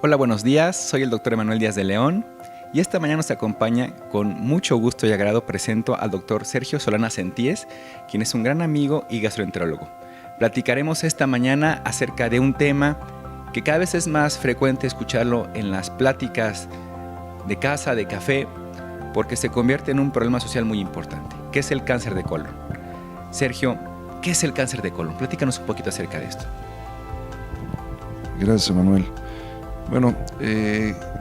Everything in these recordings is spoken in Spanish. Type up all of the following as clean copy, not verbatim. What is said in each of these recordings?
Hola, buenos días. Soy el doctor Emanuel Díaz de León y esta mañana nos acompaña con mucho gusto y agrado presento al doctor Sergio Solana Senties, quien es un gran amigo y gastroenterólogo. Platicaremos esta mañana acerca de un tema que cada vez es más frecuente escucharlo en las pláticas de casa, de café, porque se convierte en un problema social muy importante, que es el cáncer de colon. Sergio, ¿qué es el cáncer de colon? Platícanos un poquito acerca de esto. Gracias, Emanuel. Bueno,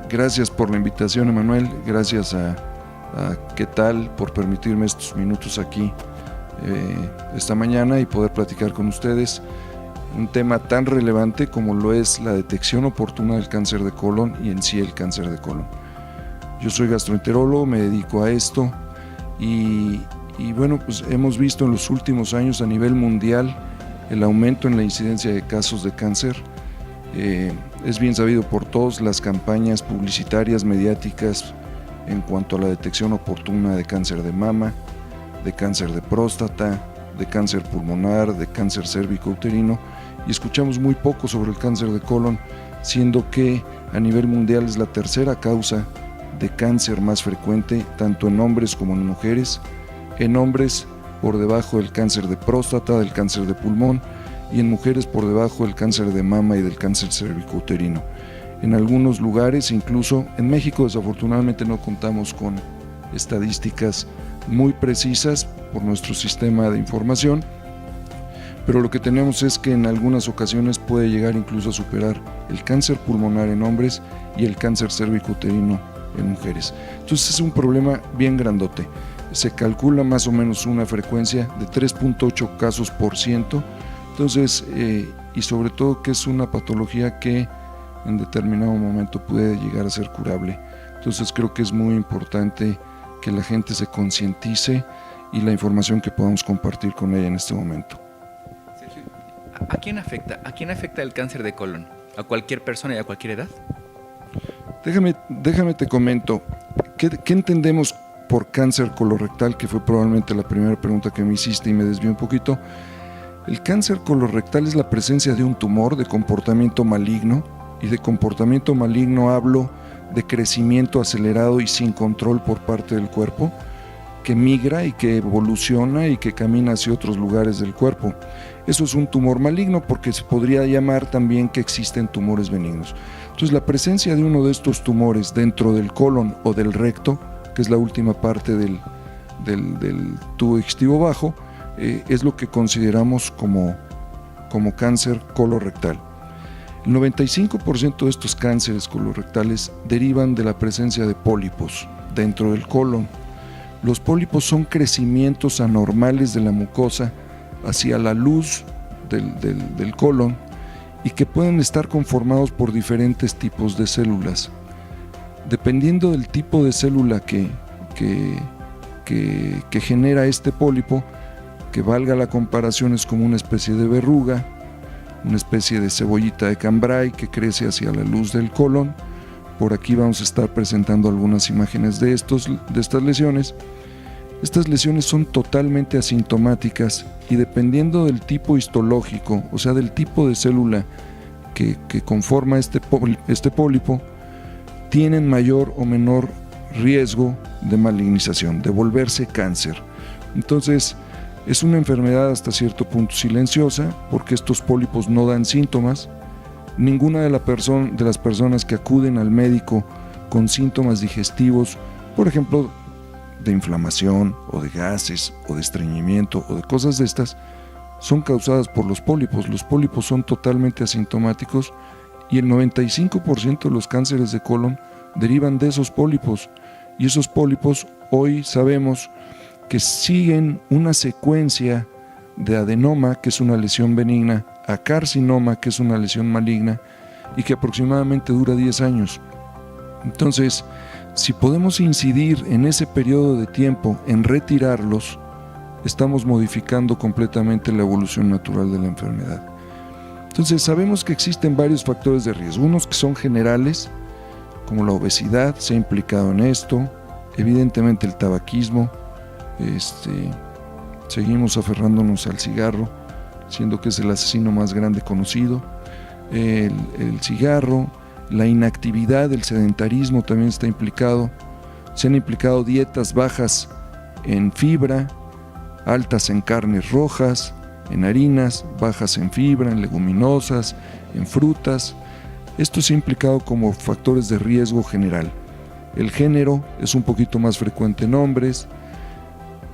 gracias por la invitación, Emanuel. Gracias a ¿Qué tal? Por permitirme estos minutos aquí esta mañana y poder platicar con ustedes un tema tan relevante como lo es la detección oportuna del cáncer de colon y en sí el cáncer de colon. Yo soy gastroenterólogo, me dedico a esto y bueno, pues hemos visto en los últimos años a nivel mundial el aumento en la incidencia de casos de cáncer. Es bien sabido por todos las campañas publicitarias, mediáticas en cuanto a la detección oportuna de cáncer de mama, de cáncer de próstata, de cáncer pulmonar, de cáncer cérvico-uterino, y escuchamos muy poco sobre el cáncer de colon, siendo que a nivel mundial es la tercera causa de cáncer más frecuente, tanto en hombres como en mujeres. En hombres por debajo del cáncer de próstata, del cáncer de pulmón, y en mujeres por debajo del cáncer de mama y del cáncer cérvico-uterino. En algunos lugares, incluso en México, desafortunadamente no contamos con estadísticas muy precisas por nuestro sistema de información, pero lo que tenemos es que en algunas ocasiones puede llegar incluso a superar el cáncer pulmonar en hombres y el cáncer cérvico-uterino en mujeres. Entonces es un problema bien grandote. Se calcula más o menos una frecuencia de 3.8 casos por ciento. Entonces, y sobre todo que es una patología que en determinado momento puede llegar a ser curable. Entonces creo que es muy importante que la gente se concientice y la información que podamos compartir con ella en este momento. Sergio, ¿a quién afecta? ¿A quién afecta el cáncer de colon? ¿A cualquier persona y a cualquier edad? Déjame te comento, ¿qué entendemos por cáncer colorectal? Que fue probablemente la primera pregunta que me hiciste y me desvié un poquito. El cáncer colorectal es la presencia de un tumor de comportamiento maligno, y de comportamiento maligno hablo de crecimiento acelerado y sin control por parte del cuerpo, que migra y que evoluciona y que camina hacia otros lugares del cuerpo. Eso es un tumor maligno, porque se podría llamar también que existen tumores benignos. Entonces, la presencia de uno de estos tumores dentro del colon o del recto, que es la última parte del tubo digestivo bajo, es lo que consideramos como cáncer colorectal. El 95% de estos cánceres colorectales derivan de la presencia de pólipos dentro del colon. Los pólipos son crecimientos anormales de la mucosa hacia la luz del colon y que pueden estar conformados por diferentes tipos de células. Dependiendo del tipo de célula que genera este pólipo, que valga la comparación, es como una especie de verruga, una especie de cebollita de cambray que crece hacia la luz del colon. Por aquí vamos a estar presentando algunas imágenes de estas lesiones. Estas lesiones son totalmente asintomáticas y dependiendo del tipo histológico, o sea, del tipo de célula que conforma este pólipo, tienen mayor o menor riesgo de malignización, de volverse cáncer. Entonces, es una enfermedad hasta cierto punto silenciosa, porque estos pólipos no dan síntomas. Ninguna de las personas que acuden al médico con síntomas digestivos, por ejemplo, de inflamación o de gases o de estreñimiento o de cosas de estas, son causadas por los pólipos. Los pólipos son totalmente asintomáticos y el 95% de los cánceres de colon derivan de esos pólipos. Y esos pólipos hoy sabemos que siguen una secuencia de adenoma, que es una lesión benigna, a carcinoma, que es una lesión maligna, y que aproximadamente dura 10 años. Entonces, si podemos incidir en ese periodo de tiempo en retirarlos, estamos modificando completamente la evolución natural de la enfermedad. Entonces, sabemos que existen varios factores de riesgo, unos que son generales, como la obesidad, se ha implicado en esto, evidentemente el tabaquismo. Seguimos aferrándonos al cigarro, siendo que es el asesino más grande conocido. El cigarro, la inactividad, el sedentarismo también está implicado. Se han implicado dietas bajas en fibra, altas en carnes rojas, en harinas, bajas en fibra, en leguminosas, en frutas. Esto se ha implicado como factores de riesgo general. El género es un poquito más frecuente en hombres.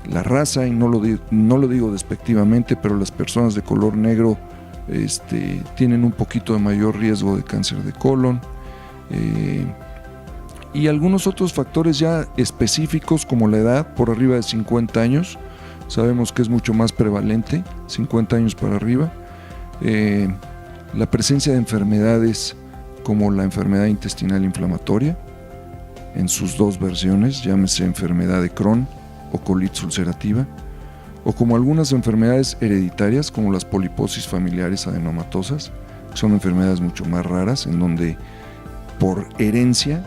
La raza, y no lo digo despectivamente, pero las personas de color negro tienen un poquito de mayor riesgo de cáncer de colon. Y algunos otros factores ya específicos, como la edad, por arriba de 50 años, sabemos que es mucho más prevalente, 50 años para arriba. La presencia de enfermedades como la enfermedad intestinal inflamatoria, en sus dos versiones, llámese enfermedad de Crohn o colitis ulcerativa, o como algunas enfermedades hereditarias como las poliposis familiares adenomatosas, que son enfermedades mucho más raras, en donde por herencia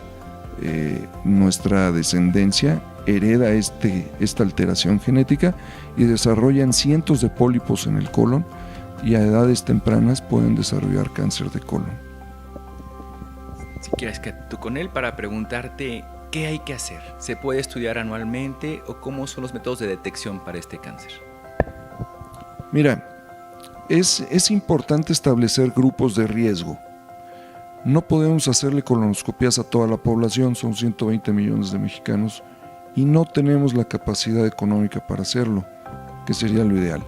nuestra descendencia hereda esta alteración genética y desarrollan cientos de pólipos en el colon, y a edades tempranas pueden desarrollar cáncer de colon. Si quieres que tú con él para preguntarte qué hay que hacer. ¿Se puede estudiar anualmente o cómo son los métodos de detección para este cáncer? Mira, es importante establecer grupos de riesgo. No podemos hacerle colonoscopías a toda la población, son 120 millones de mexicanos, y no tenemos la capacidad económica para hacerlo, que sería lo ideal.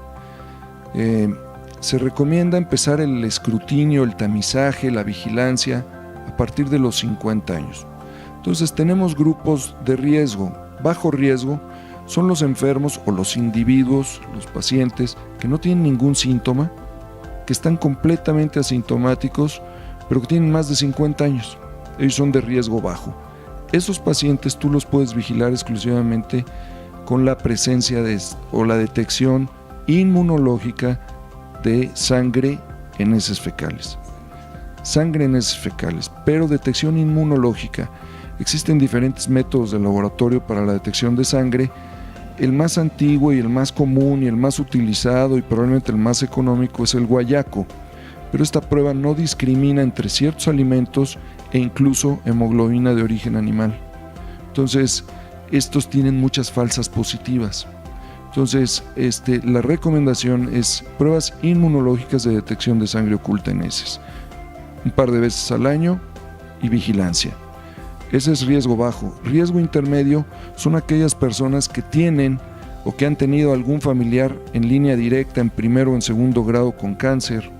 Se recomienda empezar el escrutinio, el tamizaje, la vigilancia a partir de los 50 años. Entonces tenemos grupos de riesgo. Bajo riesgo son los enfermos o los individuos, los pacientes que no tienen ningún síntoma, que están completamente asintomáticos, pero que tienen más de 50 años. Ellos son de riesgo bajo. Esos pacientes tú los puedes vigilar exclusivamente con la presencia o la detección inmunológica de sangre en heces fecales. Sangre en heces fecales, pero detección inmunológica. Existen diferentes métodos de laboratorio para la detección de sangre. El más antiguo y el más común y el más utilizado y probablemente el más económico es el guayaco, pero esta prueba no discrimina entre ciertos alimentos e incluso hemoglobina de origen animal. Entonces, estos tienen muchas falsas positivas. Entonces, la recomendación es pruebas inmunológicas de detección de sangre oculta en heces, un par de veces al año, y vigilancia. Ese es riesgo bajo. Riesgo intermedio son aquellas personas que tienen o que han tenido algún familiar en línea directa en primero o en segundo grado con cáncer,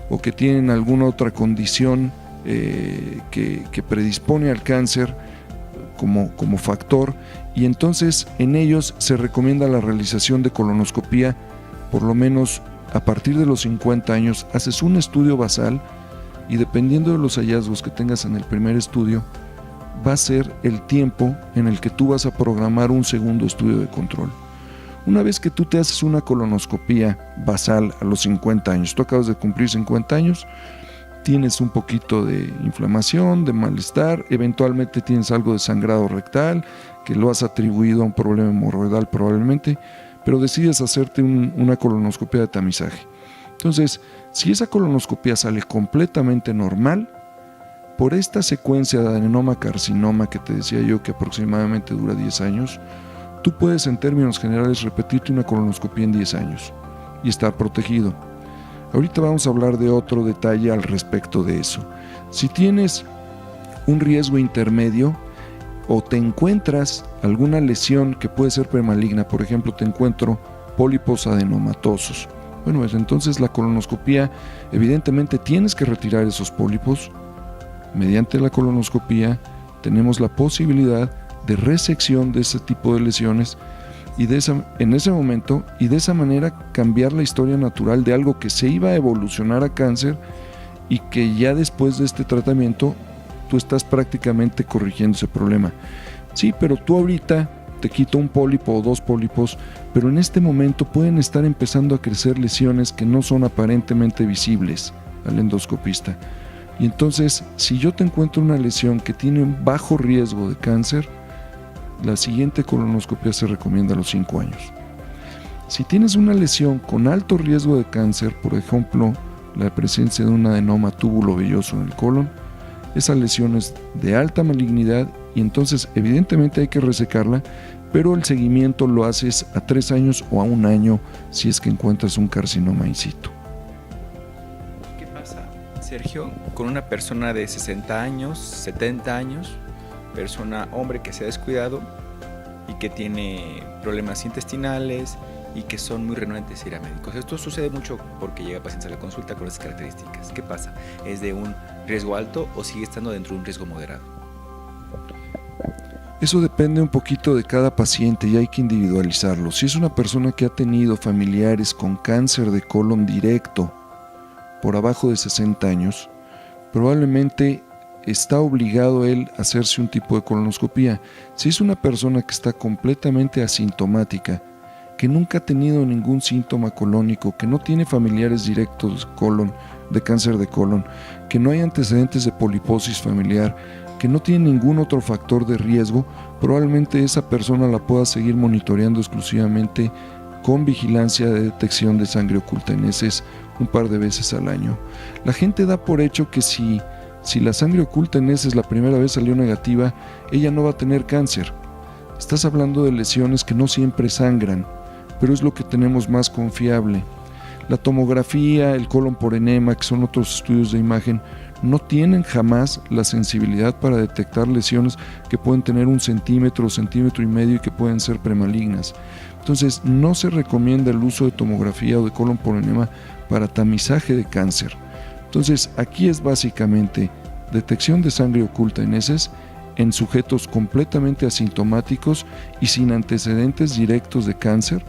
o que tienen alguna otra condición que predispone al cáncer como factor, y entonces en ellos se recomienda la realización de colonoscopía por lo menos a partir de los 50 años. Haces un estudio basal y dependiendo de los hallazgos que tengas en el primer estudio, va a ser el tiempo en el que tú vas a programar un segundo estudio de control. Una vez que tú te haces una colonoscopía basal a los 50 años, tú acabas de cumplir 50 años, tienes un poquito de inflamación, de malestar, eventualmente tienes algo de sangrado rectal, que lo has atribuido a un problema hemorroidal probablemente, pero decides hacerte una colonoscopia de tamizaje. Entonces, si esa colonoscopia sale completamente normal, por esta secuencia de adenoma-carcinoma que te decía yo que aproximadamente dura 10 años, tú puedes en términos generales repetirte una colonoscopia en 10 años y estar protegido. Ahorita vamos a hablar de otro detalle al respecto de eso. Si tienes un riesgo intermedio o te encuentras alguna lesión que puede ser premaligna, por ejemplo, te encuentro pólipos adenomatosos, bueno, pues entonces la colonoscopía, evidentemente tienes que retirar esos pólipos. Mediante la colonoscopía tenemos la posibilidad de resección de ese tipo de lesiones y en ese momento y de esa manera cambiar la historia natural de algo que se iba a evolucionar a cáncer y que ya después de este tratamiento tú estás prácticamente corrigiendo ese problema. Sí, pero tú ahorita te quito un pólipo o dos pólipos, pero en este momento pueden estar empezando a crecer lesiones que no son aparentemente visibles al endoscopista. Y entonces, si yo te encuentro una lesión que tiene un bajo riesgo de cáncer, la siguiente colonoscopia se recomienda a los 5 años. Si tienes una lesión con alto riesgo de cáncer, por ejemplo, la presencia de un adenoma túbulo velloso en el colon, esa lesión es de alta malignidad y entonces evidentemente hay que resecarla, pero el seguimiento lo haces a 3 años o a 1 año si es que encuentras un carcinoma in situ. ¿Qué pasa, Sergio, con una persona de 60 años, 70 años, hombre que se ha descuidado y que tiene problemas intestinales y que son muy renuentes a ir a médicos? Esto sucede mucho porque llega pacientes a la consulta con esas características. ¿Qué pasa? ¿Es de un riesgo alto o sigue estando dentro de un riesgo moderado? Eso depende un poquito de cada paciente y hay que individualizarlo. Si es una persona que ha tenido familiares con cáncer de colon directo por abajo de 60 años, probablemente está obligado él a hacerse un tipo de colonoscopía. Si es una persona que está completamente asintomática, que nunca ha tenido ningún síntoma colónico, que no tiene familiares directos de cáncer de colon, que no hay antecedentes de poliposis familiar, que no tiene ningún otro factor de riesgo, probablemente esa persona la pueda seguir monitoreando exclusivamente con vigilancia de detección de sangre oculta en heces un par de veces al año. La gente da por hecho que si la sangre oculta en heces la primera vez salió negativa, ella no va a tener cáncer. Estás hablando de lesiones que no siempre sangran, pero es lo que tenemos más confiable. La tomografía, el colon por enema, que son otros estudios de imagen, no tienen jamás la sensibilidad para detectar lesiones que pueden tener 1 centímetro, centímetro y medio y que pueden ser premalignas. Entonces, no se recomienda el uso de tomografía o de colon por enema para tamizaje de cáncer. Entonces, aquí es básicamente detección de sangre oculta en heces en sujetos completamente asintomáticos y sin antecedentes directos de cáncer,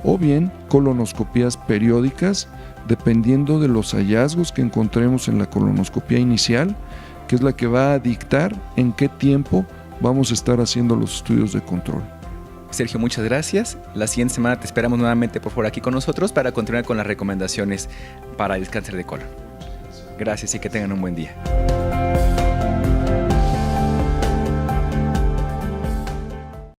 o bien colonoscopías periódicas dependiendo de los hallazgos que encontremos en la colonoscopía inicial, que es la que va a dictar en qué tiempo vamos a estar haciendo los estudios de control. Sergio, muchas gracias. La siguiente semana te esperamos nuevamente por favor aquí con nosotros para continuar con las recomendaciones para el cáncer de colon. Gracias y que tengan un buen día.